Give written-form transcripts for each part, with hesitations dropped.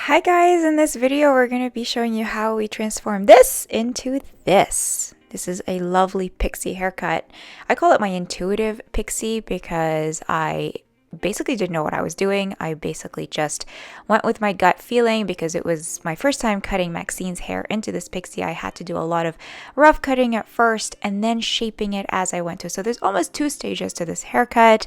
Hi guys, in this video we're going to be showing you how we transform this into this. This is a lovely pixie haircut. I call it my intuitive pixie because I basically didn't know what I was doing. I basically just went with my gut feeling because it was my first time cutting Maxine's hair into this pixie. I had to do a lot of rough cutting at first and then shaping it as I went to. So there's almost 2 stages to this haircut.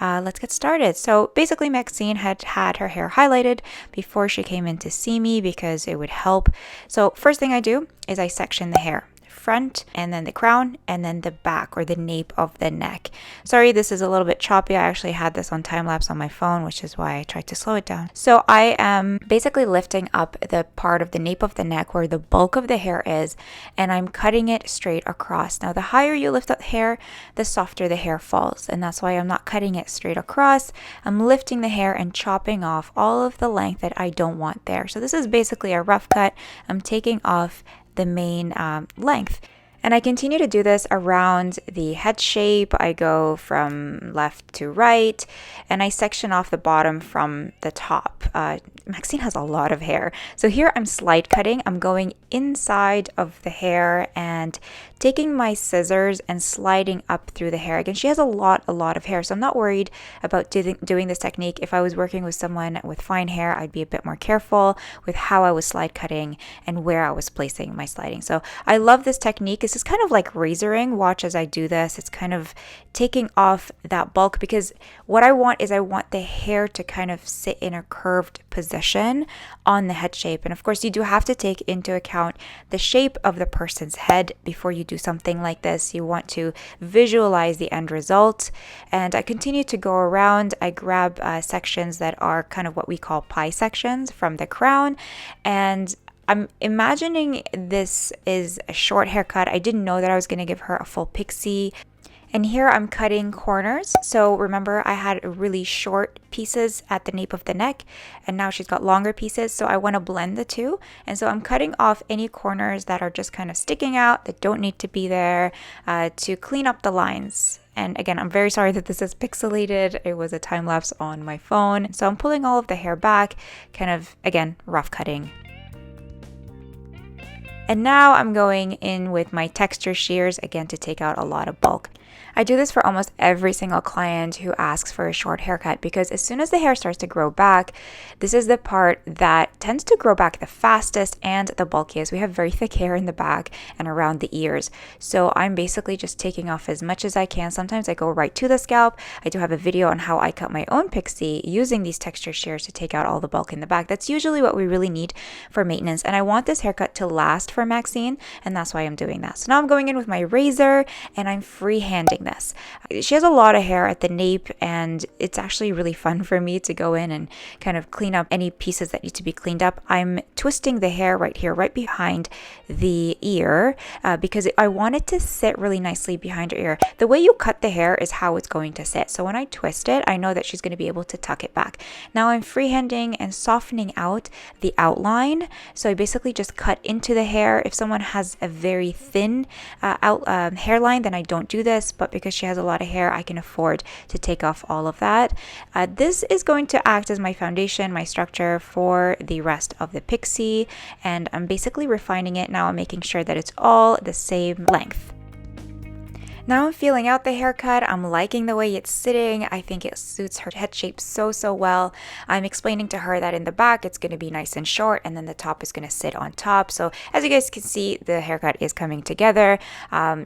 Let's get started. So basically Maxine had her hair highlighted before she came in to see me because it would help. So first thing I do is I section the hair. Front and then the crown and then the back or the nape of the neck. Sorry, this is a little bit choppy. I actually had this on time lapse on my phone, which is why I tried to slow it down. So I am basically lifting up the part of the nape of the neck where the bulk of the hair is, and I'm cutting it straight across. Now, the higher you lift up the hair, the softer the hair falls, and that's why I'm not cutting it straight across. I'm lifting the hair and chopping off all of the length that I don't want there. So this is basically a rough cut. I'm taking off the main length. And I continue to do this around the head shape. I go from left to right and I section off the bottom from the top. Maxine has a lot of hair. So here I'm slide cutting. I'm going inside of the hair and taking my scissors and sliding up through the hair. Again, she has a lot of hair. So I'm not worried about doing this technique. If I was working with someone with fine hair, I'd be a bit more careful with how I was slide cutting and where I was placing my sliding. So I love this technique. This is kind of like razoring. Watch as I do this. It's kind of taking off that bulk because what I want is I want the hair to kind of sit in a curved position on the head shape. And of course, you do have to take into account the shape of the person's head before you do something like this. You want to visualize the end result. And I continue to go around. I grab sections that are kind of what we call pie sections from the crown, and I'm imagining this is a short haircut. I didn't know that I was going to give her a full pixie. And here I'm cutting corners. So remember, I had really short pieces at the nape of the neck, and now she's got longer pieces. So I want to blend the two. And so I'm cutting off any corners that are just kind of sticking out, that don't need to be there, to clean up the lines. And again, I'm very sorry that this is pixelated. It was a time lapse on my phone. So I'm pulling all of the hair back, kind of, again, rough cutting. And now I'm going in with my texture shears, again, to take out a lot of bulk. I do this for almost every single client who asks for a short haircut because as soon as the hair starts to grow back, this is the part that tends to grow back the fastest and the bulkiest. We have very thick hair in the back and around the ears. So I'm basically just taking off as much as I can. Sometimes I go right to the scalp. I do have a video on how I cut my own pixie using these texture shears to take out all the bulk in the back. That's usually what we really need for maintenance. And I want this haircut to last for Maxine, and that's why I'm doing that. So now I'm going in with my razor and I'm freehanding this. She has a lot of hair at the nape, and it's actually really fun for me to go in and kind of clean up any pieces that need to be cleaned up. I'm twisting the hair right here, right behind the ear, because I want it to sit really nicely behind her ear. The way you cut the hair is how it's going to sit. So when I twist it, I know that she's going to be able to tuck it back. Now I'm freehanding and softening out the outline. So I basically just cut into the hair. If someone has a very thin hairline, then I don't do this, but because she has a lot of hair, I can afford to take off all of that. This is going to act as my foundation, my structure for the rest of the pixie, and I'm basically refining it now. I'm making sure that it's all the same length. Now I'm feeling out the haircut. I'm liking the way it's sitting. I think it suits her head shape so well. I'm explaining to her that in the back it's going to be nice and short, and then the top is going to sit on top. So as you guys can see, the haircut is coming together.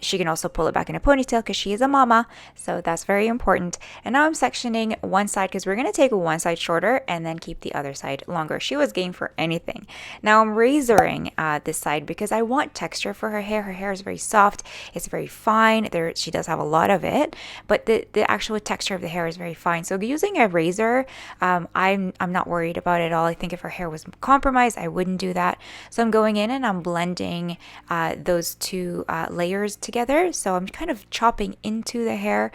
She can also pull it back in a ponytail because she is a mama, so that's very important. And now I'm sectioning one side because we're going to take one side shorter and then keep the other side longer. She was game for anything. Now I'm razoring this side because I want texture for her hair. Her hair is very soft. It's very fine. She does have a lot of it, but the actual texture of the hair is very fine. So using a razor, I'm not worried about it at all. I think if her hair was compromised, I wouldn't do that. So I'm going in and I'm blending those two layers together. So I'm kind of chopping into the hair,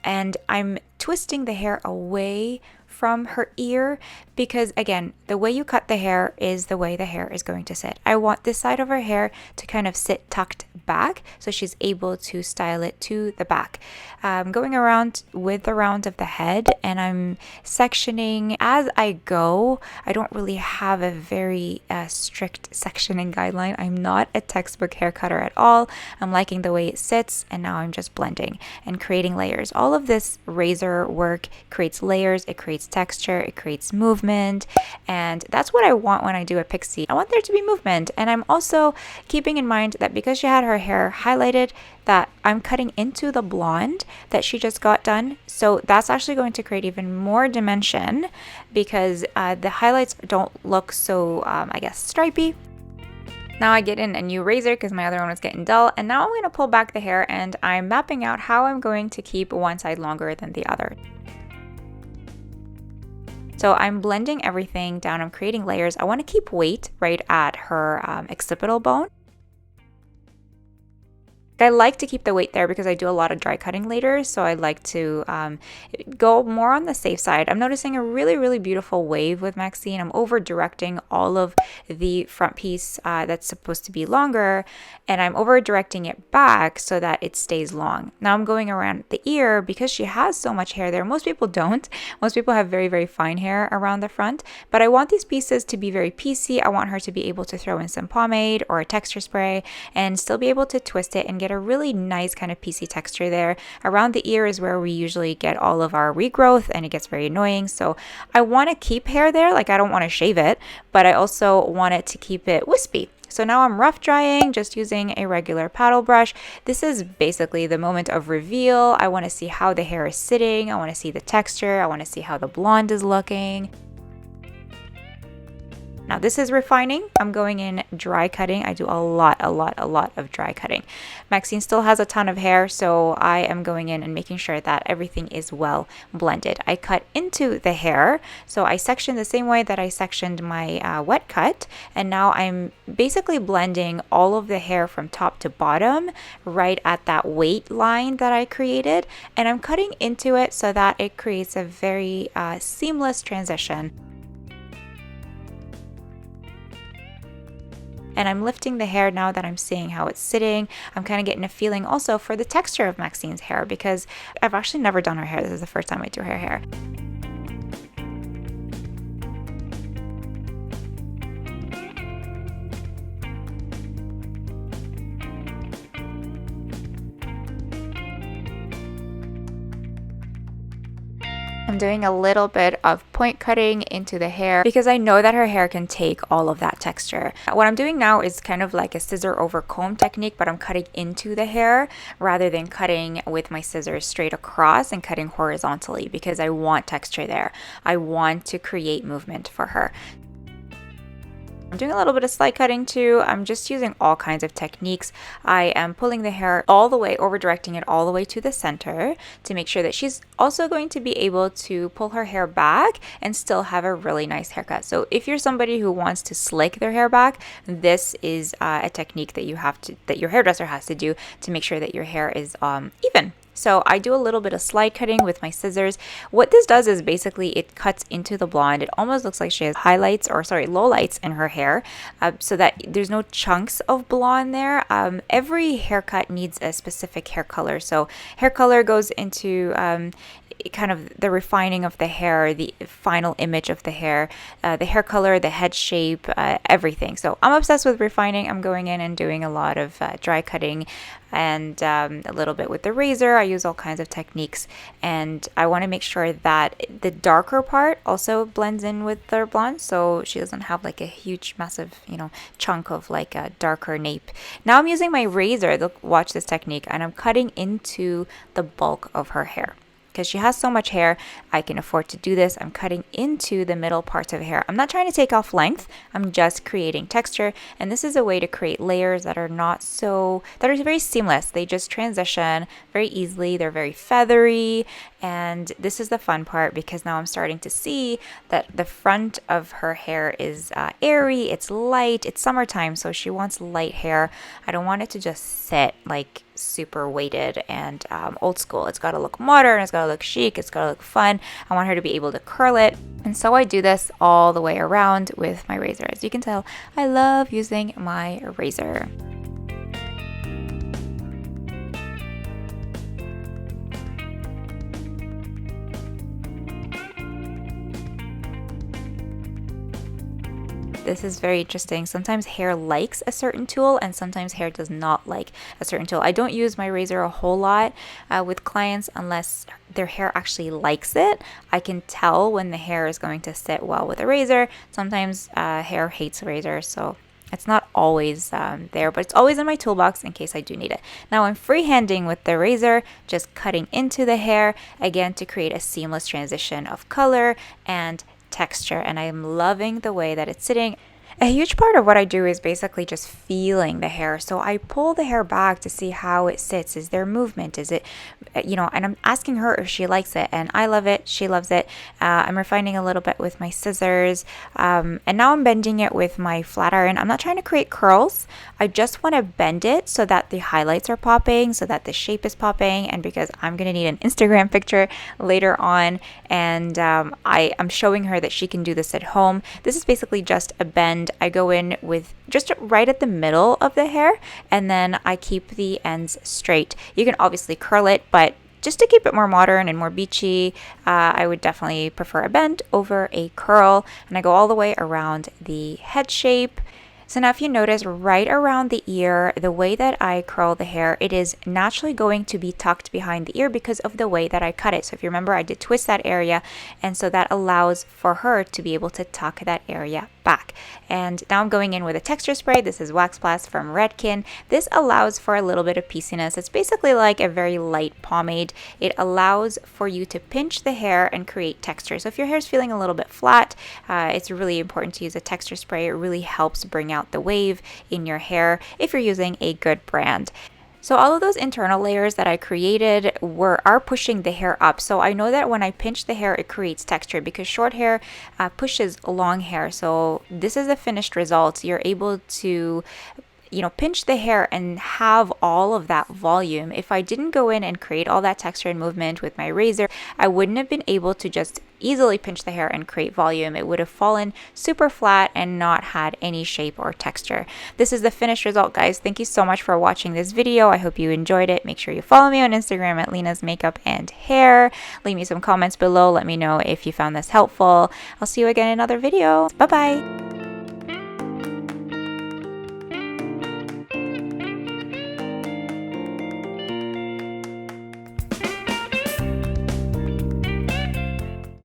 and I'm twisting the hair away from her ear because, again, the way you cut the hair is the way the hair is going to sit. I want this side of her hair to kind of sit tucked back so she's able to style it to the back. I'm going around with the round of the head and I'm sectioning as I go. I don't really have a very strict sectioning guideline. I'm not a textbook hair cutter at all. I'm liking the way it sits, and now I'm just blending and creating layers. All of this razor work creates layers, it creates texture, it creates movement, and that's what I want when I do a pixie. I want there to be movement, and I'm also keeping in mind that because she had her hair highlighted, that I'm cutting into the blonde that she just got done. So that's actually going to create even more dimension because the highlights don't look so, I guess, stripy. Now I get in a new razor because my other one was getting dull, and now I'm going to pull back the hair and I'm mapping out how I'm going to keep one side longer than the other. So I'm blending everything down, I'm creating layers. I want to keep weight right at her occipital bone. I like to keep the weight there because I do a lot of dry cutting later, so I like to go more on the safe side. I'm noticing a really beautiful wave with Maxine. I'm over directing all of the front piece that's supposed to be longer, and I'm over directing it back so that it stays long. Now I'm going around the ear because she has so much hair there. Most people don't. Most people have very fine hair around the front, but I want these pieces to be very piecey. I want her to be able to throw in some pomade or a texture spray and still be able to twist it and get a really nice kind of piecey texture there. Around the ear is where we usually get all of our regrowth, and it gets very annoying. So I want to keep hair there, like I don't want to shave it, but I also want it to keep it wispy. So now I'm rough drying, just using a regular paddle brush. This is basically the moment of reveal. I want to see how the hair is sitting. I want to see the texture. I want to see how the blonde is looking. Now this is refining. I'm going in dry cutting. I do a lot of dry cutting. Maxine still has a ton of hair, so I am going in and making sure that everything is well blended. I cut into the hair, so I sectioned the same way that I sectioned my wet cut, and now I'm basically blending all of the hair from top to bottom right at that weight line that I created, and I'm cutting into it so that it creates a very seamless transition. And I'm lifting the hair now that I'm seeing how it's sitting. I'm kind of getting a feeling also for the texture of Maxine's hair because I've actually never done her hair. This is the first time I do her hair. I'm doing a little bit of point cutting into the hair because I know that her hair can take all of that texture. What I'm doing now is kind of like a scissor over comb technique, but I'm cutting into the hair rather than cutting with my scissors straight across and cutting horizontally because I want texture there. I want to create movement for her. I'm doing a little bit of slide cutting too. I'm just using all kinds of techniques. I am pulling the hair all the way, over directing it all the way to the center to make sure that she's also going to be able to pull her hair back and still have a really nice haircut. So if you're somebody who wants to slick their hair back, this is a technique that that your hairdresser has to do to make sure that your hair is even. So I do a little bit of slide cutting with my scissors. What this does is basically it cuts into the blonde. It almost looks like she has lowlights in her hair so that there's no chunks of blonde there. Every haircut needs a specific hair color. So hair color goes into kind of the refining of the hair, the final image of the hair color, the head shape, everything. So I'm obsessed with refining. I'm going in and doing a lot of dry cutting and a little bit with the razor. I use all kinds of techniques, and I want to make sure that the darker part also blends in with the blonde, so she doesn't have like a huge massive chunk of like a darker nape. Now I'm using my razor, watch this technique, and I'm cutting into the bulk of her hair. Because she has so much hair, I can afford to do this. I'm cutting into the middle parts of hair. I'm not trying to take off length. I'm just creating texture. And this is a way to create layers that are very seamless. They just transition very easily. They're very feathery. And this is the fun part because now I'm starting to see that the front of her hair is airy, it's light, it's summertime, so she wants light hair. I don't want it to just sit like super weighted and old school. It's got to look modern, it's got to look chic, it's got to look fun. I want her to be able to curl it. And so I do this all the way around with my razor. As you can tell, I love using my razor. This is very interesting. Sometimes hair likes a certain tool and sometimes hair does not like a certain tool. I don't use my razor a whole lot with clients unless their hair actually likes it. I can tell when the hair is going to sit well with a razor. Sometimes hair hates a razor, so it's not always there, but it's always in my toolbox in case I do need it. Now I'm freehanding with the razor, just cutting into the hair, again to create a seamless transition of color and texture, and I'm loving the way that it's sitting. A huge part of what I do is basically just feeling the hair. So I pull the hair back to see how it sits. Is there movement? Is it, and I'm asking her if she likes it, and I love it. She loves it. I'm refining a little bit with my scissors, and now I'm bending it with my flat iron. I'm not trying to create curls. I just want to bend it so that the highlights are popping, so that the shape is popping, and because I'm going to need an Instagram picture later on, and I'm showing her that she can do this at home. This is basically just a bend. I go in with just right at the middle of the hair, and then I keep the ends straight. You can obviously curl it, but just to keep it more modern and more beachy, I would definitely prefer a bend over a curl. And I go all the way around the head shape. So now if you notice right around the ear, the way that I curl the hair, it is naturally going to be tucked behind the ear because of the way that I cut it. So if you remember, I did twist that area, and so that allows for her to be able to tuck that area back. And now I'm going in with a texture spray. This is Wax Blast from Redken. This allows for a little bit of pieciness. It's basically like a very light pomade. It allows for you to pinch the hair and create texture. So if your hair is feeling a little bit flat, it's really important to use a texture spray. It really helps bring out the wave in your hair if you're using a good brand. So all of those internal layers that I created are pushing the hair up. So I know that when I pinch the hair, it creates texture because short hair pushes long hair. So this is the finished result. You're able to pinch the hair and have all of that volume. If I didn't go in and create all that texture and movement with my razor, I wouldn't have been able to just easily pinch the hair and create volume. It would have fallen super flat and not had any shape or texture. This is the finished result, guys. Thank you so much for watching this video. I hope you enjoyed it. Make sure you follow me on Instagram at Lina's Makeup and Hair. Leave me some comments below. Let me know if you found this helpful. I'll see you again in another video. Bye-bye.